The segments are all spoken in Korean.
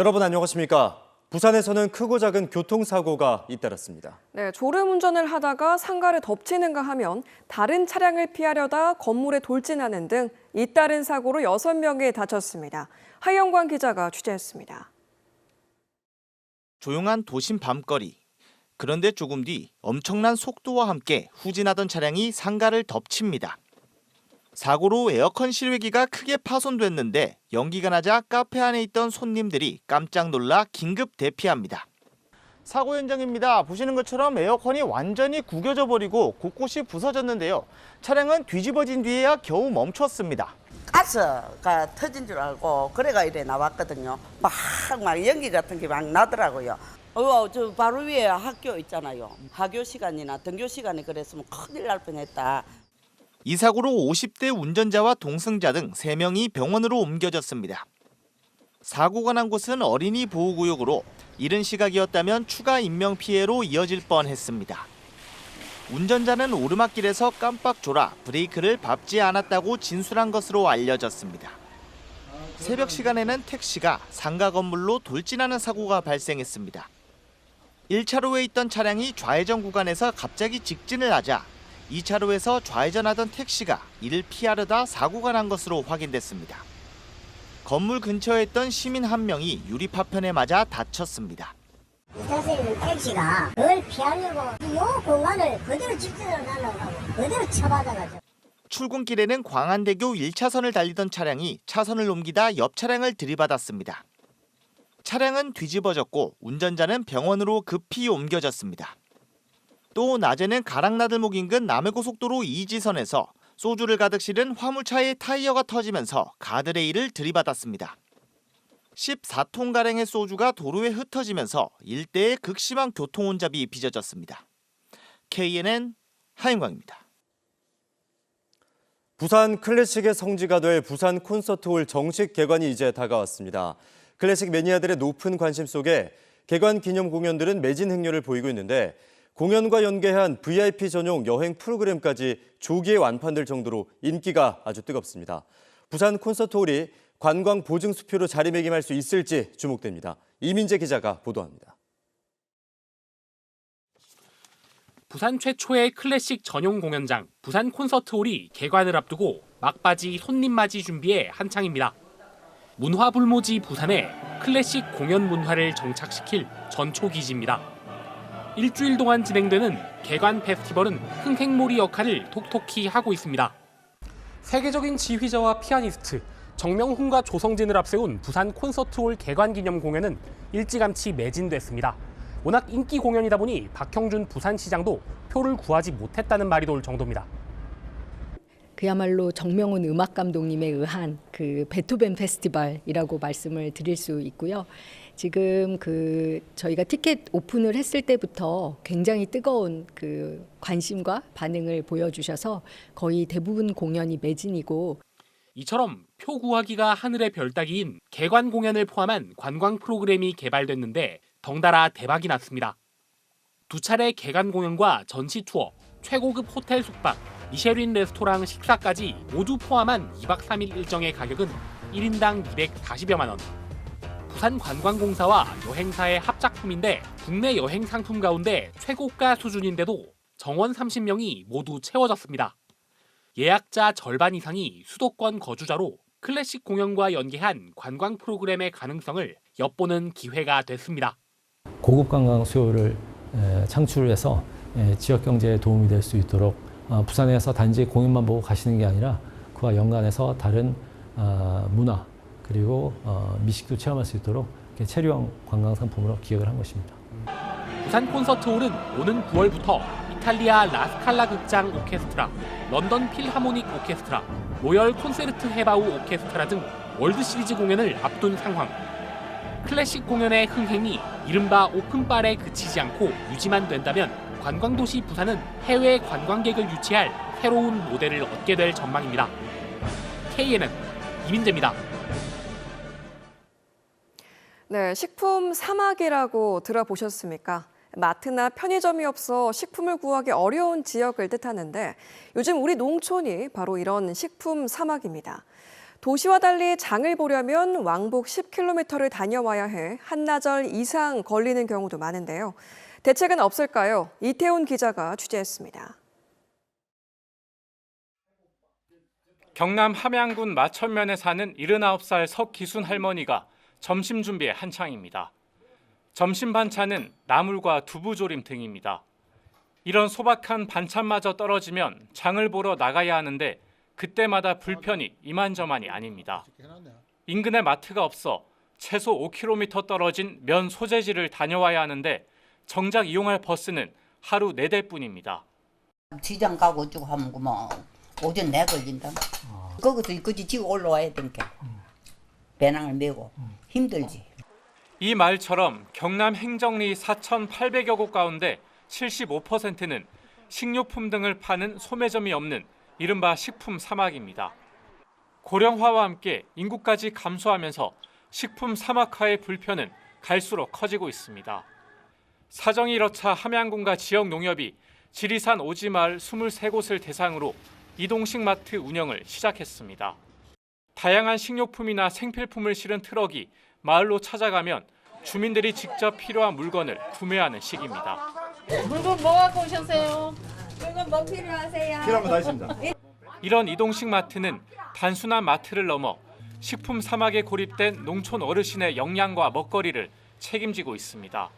여러분 안녕하십니까? 부산에서는 크고 작은 교통사고가 잇따랐습니다. 네, 졸음운전을 하다가 상가를 덮치는가 하면 다른 차량을 피하려다 건물에 돌진하는 등 잇따른 사고로 6명이 다쳤습니다. 하영광 기자가 취재했습니다. 조용한 도심 밤거리. 그런데 조금 뒤 엄청난 속도와 함께 후진하던 차량이 상가를 덮칩니다. 사고로 에어컨 실외기가 크게 파손됐는데 연기가 나자 카페 안에 있던 손님들이 깜짝 놀라 긴급 대피합니다. 사고 현장입니다. 보시는 것처럼 에어컨이 완전히 구겨져 버리고 곳곳이 부서졌는데요. 차량은 뒤집어진 뒤에야 겨우 멈췄습니다. 가스가 터진 줄 알고 그래가 이래 나왔거든요. 막 연기 같은 게 막 나더라고요. 저 바로 위에 학교 있잖아요. 하교 시간이나 등교 시간에 그랬으면 큰일 날 뻔했다. 이 사고로 50대 운전자와 동승자 등 3명이 병원으로 옮겨졌습니다. 사고가 난 곳은 어린이 보호구역으로 이른 시각이었다면 추가 인명피해로 이어질 뻔했습니다. 운전자는 오르막길에서 깜빡 졸아 브레이크를 밟지 않았다고 진술한 것으로 알려졌습니다. 새벽 시간에는 택시가 상가 건물로 돌진하는 사고가 발생했습니다. 1차로에 있던 차량이 좌회전 구간에서 갑자기 직진을 하자 2차로에서 좌회전하던 택시가 이를 피하려다 사고가 난 것으로 확인됐습니다. 건물 근처에 있던 시민 한 명이 유리 파편에 맞아 다쳤습니다. 사실 택시가 그걸 피하려고 이 공간을 그대로 직진을 하려고 그대로 쳐받아가지고. 출근길에는 광안대교 1차선을 달리던 차량이 차선을 옮기다 옆 차량을 들이받았습니다. 차량은 뒤집어졌고 운전자는 병원으로 급히 옮겨졌습니다. 또 낮에는 가락나들목 인근 남해고속도로 2지선에서 소주를 가득 실은 화물차의 타이어가 터지면서 가드레일을 들이받았습니다. 14톤가량의 소주가 도로에 흩어지면서 일대에 극심한 교통혼잡이 빚어졌습니다. KNN 하영광입니다. 부산 클래식의 성지가 될 부산 콘서트홀 정식 개관이 이제 다가왔습니다. 클래식 매니아들의 높은 관심 속에 개관 기념 공연들은 매진 행렬을 보이고 있는데 공연과 연계한 VIP 전용 여행 프로그램까지 조기에 완판될 정도로 인기가 아주 뜨겁습니다. 부산 콘서트홀이 관광 보증 수표로 자리매김할 수 있을지 주목됩니다. 이민재 기자가 보도합니다. 부산 최초의 클래식 전용 공연장 부산 콘서트홀이 개관을 앞두고 막바지 손님 맞이 준비에 한창입니다. 문화불모지 부산에 클래식 공연 문화를 정착시킬 전초기지입니다. 일주일 동안 진행되는 개관 페스티벌은 흥행몰이 역할을 톡톡히 하고 있습니다. 세계적인 지휘자와 피아니스트 정명훈과 조성진을 앞세운 부산 콘서트홀 개관 기념 공연은 일찌감치 매진됐습니다. 워낙 인기 공연이다 보니 박형준 부산시장도 표를 구하지 못했다는 말이 돌 정도입니다. 그야말로 정명훈 음악 감독님에 의한 그 베토벤 페스티벌이라고 말씀을 드릴 수 있고요. 지금 저희가 티켓 오픈을 했을 때부터 굉장히 뜨거운 관심과 반응을 보여주셔서 거의 대부분 공연이 매진이고. 이처럼 표 구하기가 하늘의 별 따기인 개관 공연을 포함한 관광 프로그램이 개발됐는데 덩달아 대박이 났습니다. 2차례 개관 공연과 전시 투어, 최고급 호텔 숙박, 미쉐린 레스토랑 식사까지 모두 포함한 2박 3일 일정의 가격은 1인당 240여만 원. 부산관광공사와 여행사의 합작품인데 국내 여행 상품 가운데 최고가 수준인데도 정원 30명이 모두 채워졌습니다. 예약자 절반 이상이 수도권 거주자로 클래식 공연과 연계한 관광 프로그램의 가능성을 엿보는 기회가 됐습니다. 고급 관광 수요를 창출해서 지역 경제에 도움이 될 수 있도록 부산에서 단지 공연만 보고 가시는 게 아니라 그와 연관해서 다른 문화 그리고 미식도 체험할 수 있도록 체류형 관광 상품으로 기획을 한 것입니다. 부산 콘서트홀은 오는 9월부터 이탈리아 라스칼라 극장 오케스트라, 런던 필하모닉 오케스트라, 로열 콘세르트 헤바우 오케스트라 등 월드 시리즈 공연을 앞둔 상황. 클래식 공연의 흥행이 이른바 오픈빨에 그치지 않고 유지만 된다면 관광도시 부산은 해외 관광객을 유치할 새로운 모델을 얻게 될 전망입니다. KNN 이민재입니다. 네, 식품 사막이라고 들어보셨습니까? 마트나 편의점이 없어 식품을 구하기 어려운 지역을 뜻하는데 요즘 우리 농촌이 바로 이런 식품 사막입니다. 도시와 달리 장을 보려면 왕복 10km를 다녀와야 해 한나절 이상 걸리는 경우도 많은데요. 대책은 없을까요? 이태훈 기자가 취재했습니다. 경남 함양군 마천면에 사는 79살 석기순 할머니가 점심 준비에 한창입니다. 점심 반찬은 나물과 두부조림 등입니다. 이런 소박한 반찬마저 떨어지면 장을 보러 나가야 하는데 그때마다 불편이 이만저만이 아닙니다. 인근에 마트가 없어 최소 5km 떨어진 면 소재지를 다녀와야 하는데 정작 이용할 버스는 하루 4대뿐입니다. 시장 가고 어쩌고 하면 뭐 오전 내 걸린다. 거기서 이까지 지고 올라와야 되니까 배낭을 메고 힘들지. 이 마을처럼 경남 행정리 4,800여 곳 가운데 75%는 식료품 등을 파는 소매점이 없는 이른바 식품 사막입니다. 고령화와 함께 인구까지 감소하면서 식품 사막화의 불편은 갈수록 커지고 있습니다. 사정이 이렇자 함양군과 지역 농협이 지리산 오지마을 23곳을 대상으로 이동식 마트 운영을 시작했습니다. 다양한 식료품이나 생필품을 실은 트럭이 마을로 찾아가면 주민들이 직접 필요한 물건을 구매하는 시기입니다. 물건 뭐 갖고 오셨어요? 물건 뭐 필요하세요? 필요한 거 다 있습니다. 이런 이동식 마트는 단순한 마트를 넘어 식품 사막에 고립된 농촌 어르신의 영양과 먹거리를 책임지고 있습니다.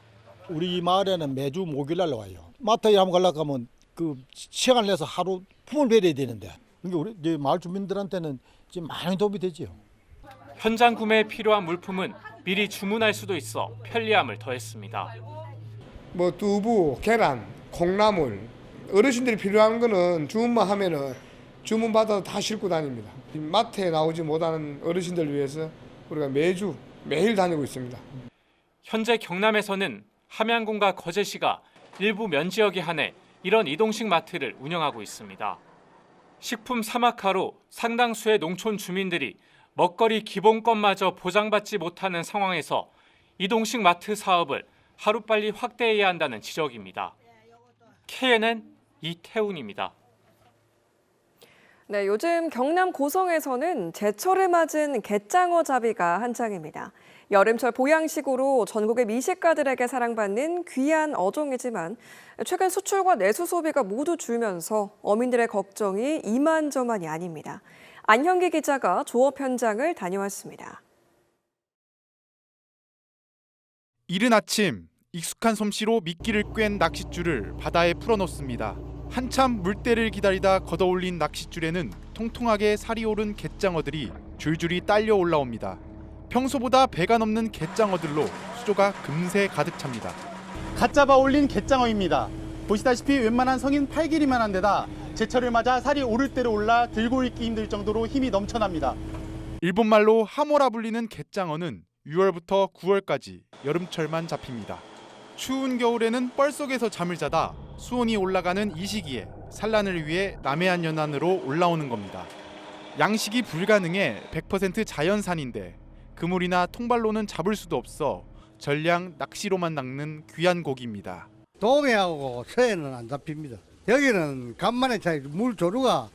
우리 마을에는 매주 목요일날 와요. 마트에 한번 가려고 하면 그 시간을 내서 하루 품을 배려야 되는데 그러니까 우리 이제 마을 주민들한테는 지금 많이 도움이 되지요. 현장 구매에 필요한 물품은 미리 주문할 수도 있어 편리함을 더했습니다. 뭐 두부, 계란, 콩나물, 어르신들이 필요한 거는 주문만 하면은 주문 받아서 다 싣고 다닙니다. 마트에 나오지 못하는 어르신들을 위해서 우리가 매일 다니고 있습니다. 현재 경남에서는 함양군과 거제시가 일부 면 지역에 한해 이런 이동식 마트를 운영하고 있습니다. 식품 사막화로 상당수의 농촌 주민들이 먹거리 기본권마저 보장받지 못하는 상황에서 이동식 마트 사업을 하루빨리 확대해야 한다는 지적입니다. KNN 이태훈입니다. 네, 요즘 경남 고성에서는 제철을 맞은 갯장어 잡이가 한창입니다. 여름철 보양식으로 전국의 미식가들에게 사랑받는 귀한 어종이지만 최근 수출과 내수 소비가 모두 줄면서 어민들의 걱정이 이만저만이 아닙니다. 안현기 기자가 조업 현장을 다녀왔습니다. 이른 아침 익숙한 솜씨로 미끼를 꿰ν 낚싯줄을 바다에 풀어놓습니다. 한참 물때를 기다리다 걷어올린 낚싯줄에는 통통하게 살이 오른 갯장어들이 줄줄이 딸려 올라옵니다. 평소보다 배가 넘는 갯장어들로 수조가 금세 가득 찹니다. 갓 잡아 올린 갯장어입니다. 보시다시피 웬만한 성인 팔길이만한 데다 제철을 맞아 살이 오를 대로 올라 들고 있기 힘들 정도로 힘이 넘쳐납니다. 일본말로 하모라 불리는 갯장어는 6월부터 9월까지 여름철만 잡힙니다. 추운 겨울에는 뻘 속에서 잠을 자다 수온이 올라가는 이 시기에 산란을 위해 남해안 연안으로 올라오는 겁니다. 양식이 불가능해 100% 자연산인데 그물이나 통발로는 잡을 수도 없어 전량 낚시로만 낚는 귀한 고기입니다. 동해하고 서해는 안 잡힙니다. 여기는 간만에 물 조류가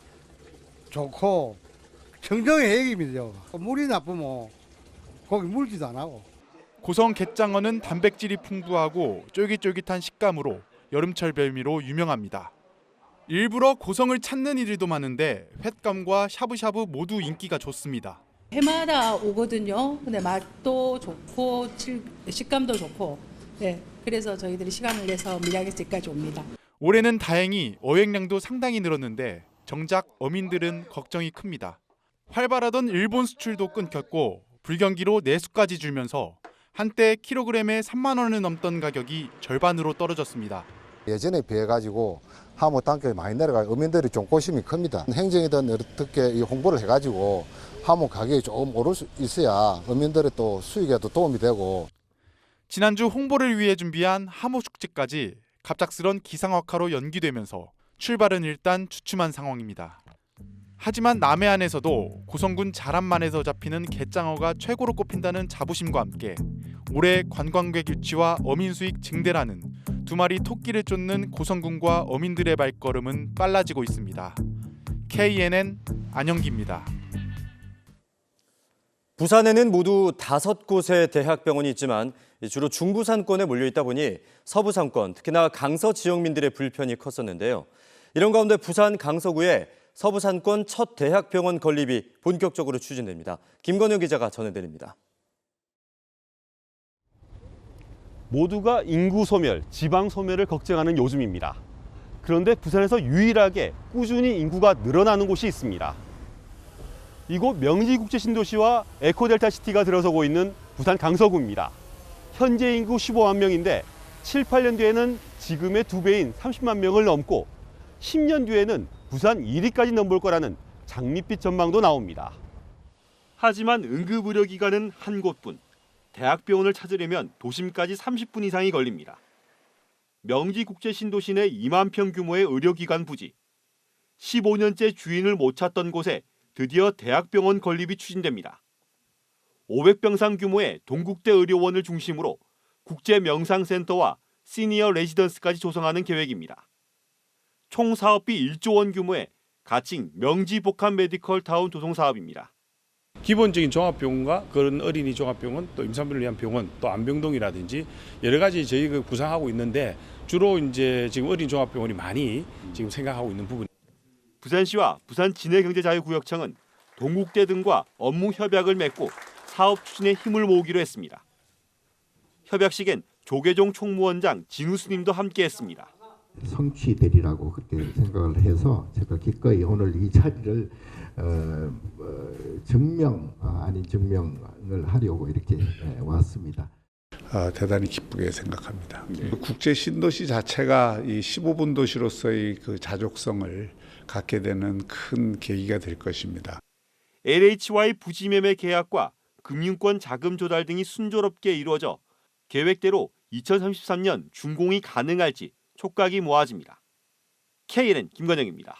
좋고 청정의 해역입니다. 물이 나쁘면 고기 물지도 안 하고. 고성 갯장어는 단백질이 풍부하고 쫄깃쫄깃한 식감으로 여름철 별미로 유명합니다. 일부러 고성을 찾는 이들도 많은데 횟감과 샤브샤브 모두 인기가 좋습니다. 해마다 오거든요. 근데 맛도 좋고 식감도 좋고, 네, 그래서 저희들이 시간을 내서 밀양에서까지 옵니다. 올해는 다행히 어획량도 상당히 늘었는데 정작 어민들은 걱정이 큽니다. 활발하던 일본 수출도 끊겼고 불경기로 내수까지 줄면서 한때 킬로그램에 3만 원을 넘던 가격이 절반으로 떨어졌습니다. 예전에 비해 가지고 하모 단가가 많이 내려가 어민들이 좀 고심이 큽니다. 행정이든 어떻게 홍보를 해가지고 하모 가격이 조금 오를 수 있어야 어민들의 또 수익에도 도움이 되고. 지난주 홍보를 위해 준비한 하모 축제까지 갑작스런 기상악화로 연기되면서 출발은 일단 주춤한 상황입니다. 하지만 남해안에서도 고성군 자람만에서 잡히는 갯장어가 최고로 꼽힌다는 자부심과 함께 올해 관광객 유치와 어민 수익 증대라는 두 마리 토끼를 쫓는 고성군과 어민들의 발걸음은 빨라지고 있습니다. KNN 안영기입니다. 부산에는 모두 5곳의 대학병원이 있지만 주로 중부산권에 몰려있다 보니 서부산권, 특히나 강서 지역민들의 불편이 컸었는데요. 이런 가운데 부산 강서구에 서부산권 첫 대학병원 건립이 본격적으로 추진됩니다. 김건영 기자가 전해드립니다. 모두가 인구 소멸, 지방 소멸을 걱정하는 요즘입니다. 그런데 부산에서 유일하게 꾸준히 인구가 늘어나는 곳이 있습니다. 이곳 명지국제신도시와 에코델타시티가 들어서고 있는 부산 강서구입니다. 현재 인구 15만 명인데 7, 8년 뒤에는 지금의 2배인 30만 명을 넘고 10년 뒤에는 부산 1위까지 넘볼 거라는 장밋빛 전망도 나옵니다. 하지만 응급의료기관은 한 곳뿐. 대학병원을 찾으려면 도심까지 30분 이상이 걸립니다. 명지국제신도시 내 2만 평 규모의 의료기관 부지. 15년째 주인을 못 찾던 곳에 드디어 대학병원 건립이 추진됩니다. 500병상 규모의 동국대 의료원을 중심으로 국제명상센터와 시니어 레지던스까지 조성하는 계획입니다. 총 사업비 1조 원 규모의 가칭 명지복합 메디컬 타운 조성 사업입니다. 기본적인 종합병원과 그런 어린이 종합병원, 또 임산부를 위한 병원, 또 안병동이라든지 여러 가지 저희가 구상하고 있는데 주로 이제 지금 어린이 종합병원이 많이 지금 생각하고 있는 부분. 부산시와 부산진해경제자유구역청은 동국대 등과 업무 협약을 맺고 사업 추진에 힘을 모으기로 했습니다. 협약식엔 조계종 총무원장 진우스님도 함께했습니다. 성취되리라고 그렇게 생각을 해서 제가 기꺼이 오늘 이 자리를 증명 아닌 증명을 하려고 이렇게 왔습니다. 대단히 기쁘게 생각합니다. 국제 신도시 자체가 이 15분 도시로서의 그 자족성을 갖게 되는 큰 계기가 될 것입니다. LH와의 부지 매매 계약과 금융권 자금 조달 등이 순조롭게 이루어져 계획대로 2033년 준공이 가능할지 촉각이 모아집니다. KNN 김건영입니다.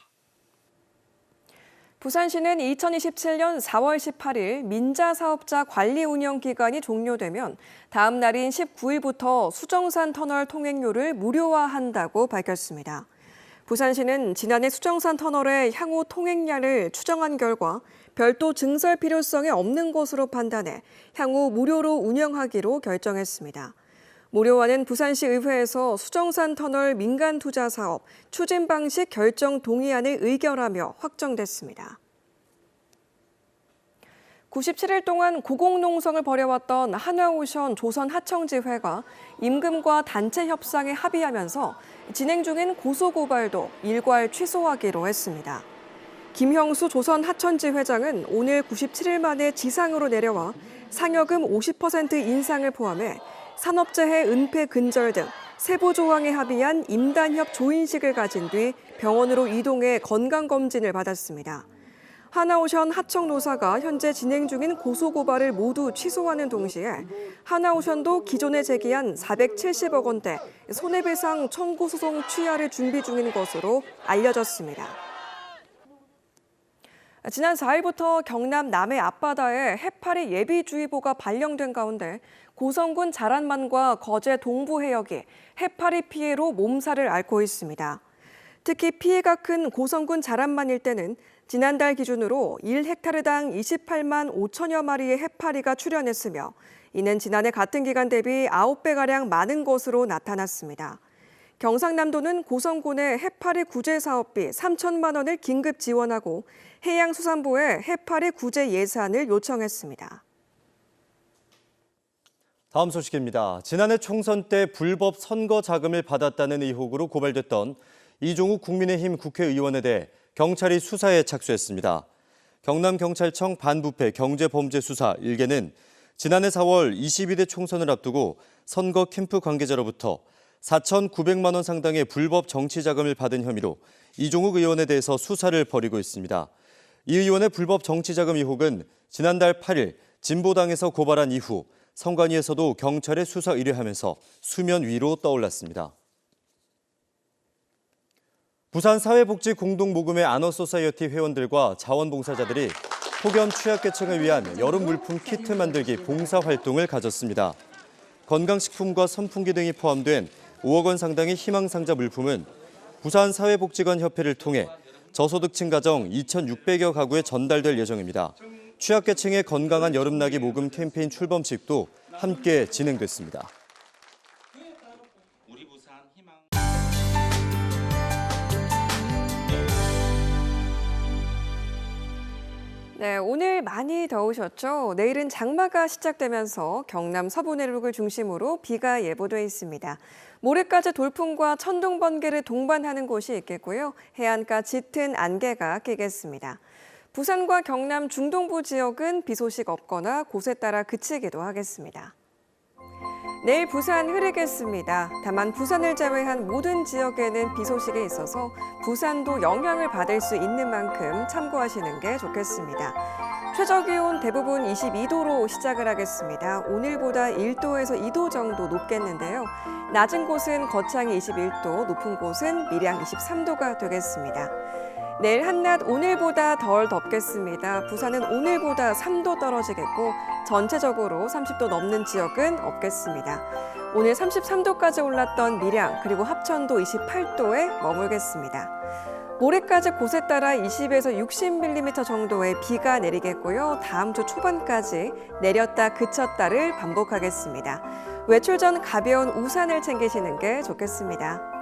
부산시는 2027년 4월 18일 민자사업자 관리 운영 기간이 종료되면 다음 날인 19일부터 수정산 터널 통행료를 무료화한다고 밝혔습니다. 부산시는 지난해 수정산 터널의 향후 통행량을 추정한 결과 별도 증설 필요성이 없는 것으로 판단해 향후 무료로 운영하기로 결정했습니다. 무료화는 부산시 의회에서 수정산 터널 민간 투자 사업 추진 방식 결정 동의안을 의결하며 확정됐습니다. 97일 동안 고공농성을 벌여왔던 한화오션 조선하청지회가 임금과 단체 협상에 합의하면서 진행 중인 고소고발도 일괄 취소하기로 했습니다. 김형수 조선하천지회장은 오늘 97일 만에 지상으로 내려와 상여금 50% 인상을 포함해 산업재해 은폐 근절 등 세부 조항에 합의한 임단협 조인식을 가진 뒤 병원으로 이동해 건강검진을 받았습니다. 하나오션 하청노사가 현재 진행 중인 고소고발을 모두 취소하는 동시에 하나오션도 기존에 제기한 470억 원대 손해배상 청구 소송 취하를 준비 중인 것으로 알려졌습니다. 지난 4일부터 경남 남해 앞바다에 해파리 예비주의보가 발령된 가운데 고성군 자란만과 거제 동부 해역이 해파리 피해로 몸살을 앓고 있습니다. 특히 피해가 큰 고성군 자란만 일대는 지난달 기준으로 1헥타르당 28만 5천여 마리의 해파리가 출현했으며 이는 지난해 같은 기간 대비 9배가량 많은 것으로 나타났습니다. 경상남도는 고성군의 해파리 구제 사업비 3천만 원을 긴급 지원하고 해양수산부에 해파리 구제 예산을 요청했습니다. 다음 소식입니다. 지난해 총선 때 불법 선거 자금을 받았다는 의혹으로 고발됐던 이종욱 국민의힘 국회의원에 대해 경찰이 수사에 착수했습니다. 경남경찰청 반부패 경제범죄수사 1개는 지난해 4월 22대 총선을 앞두고 선거 캠프 관계자로부터 4,900만 원 상당의 불법 정치 자금을 받은 혐의로 이종욱 의원에 대해서 수사를 벌이고 있습니다. 이 의원의 불법 정치 자금 의혹은 지난달 8일 진보당에서 고발한 이후 선관위에서도 경찰에 수사 의뢰하면서 수면 위로 떠올랐습니다. 부산 사회복지공동모금회 아너소사이어티 회원들과 자원봉사자들이 폭염 취약계층을 위한 여름 물품 키트 만들기 봉사활동을 가졌습니다. 건강식품과 선풍기 등이 포함된 5억 원 상당의 희망상자 물품은 부산 사회복지관 협회를 통해 저소득층 가정 2,600여 가구에 전달될 예정입니다. 취약계층의 건강한 여름나기 모금 캠페인 출범식도 함께 진행됐습니다. 네, 오늘 많이 더우셨죠? 내일은 장마가 시작되면서 경남 서부 내륙을 중심으로 비가 예보돼 있습니다. 모레까지 돌풍과 천둥, 번개를 동반하는 곳이 있겠고요. 해안가 짙은 안개가 끼겠습니다. 부산과 경남 중동부 지역은 비 소식 없거나 곳에 따라 그치기도 하겠습니다. 내일 부산 흐리겠습니다. 다만 부산을 제외한 모든 지역에는 비 소식이 있어서 부산도 영향을 받을 수 있는 만큼 참고하시는 게 좋겠습니다. 최저기온 대부분 22도로 시작을 하겠습니다. 오늘보다 1도에서 2도 정도 높겠는데요. 낮은 곳은 거창이 21도, 높은 곳은 밀양 23도가 되겠습니다. 내일 한낮 오늘보다 덜 덥겠습니다. 부산은 오늘보다 3도 떨어지겠고 전체적으로 30도 넘는 지역은 없겠습니다. 오늘 33도까지 올랐던 밀양 그리고 합천도 28도에 머물겠습니다. 모레까지 곳에 따라 20에서 60mm 정도의 비가 내리겠고요. 다음 주 초반까지 내렸다 그쳤다를 반복하겠습니다. 외출 전 가벼운 우산을 챙기시는 게 좋겠습니다.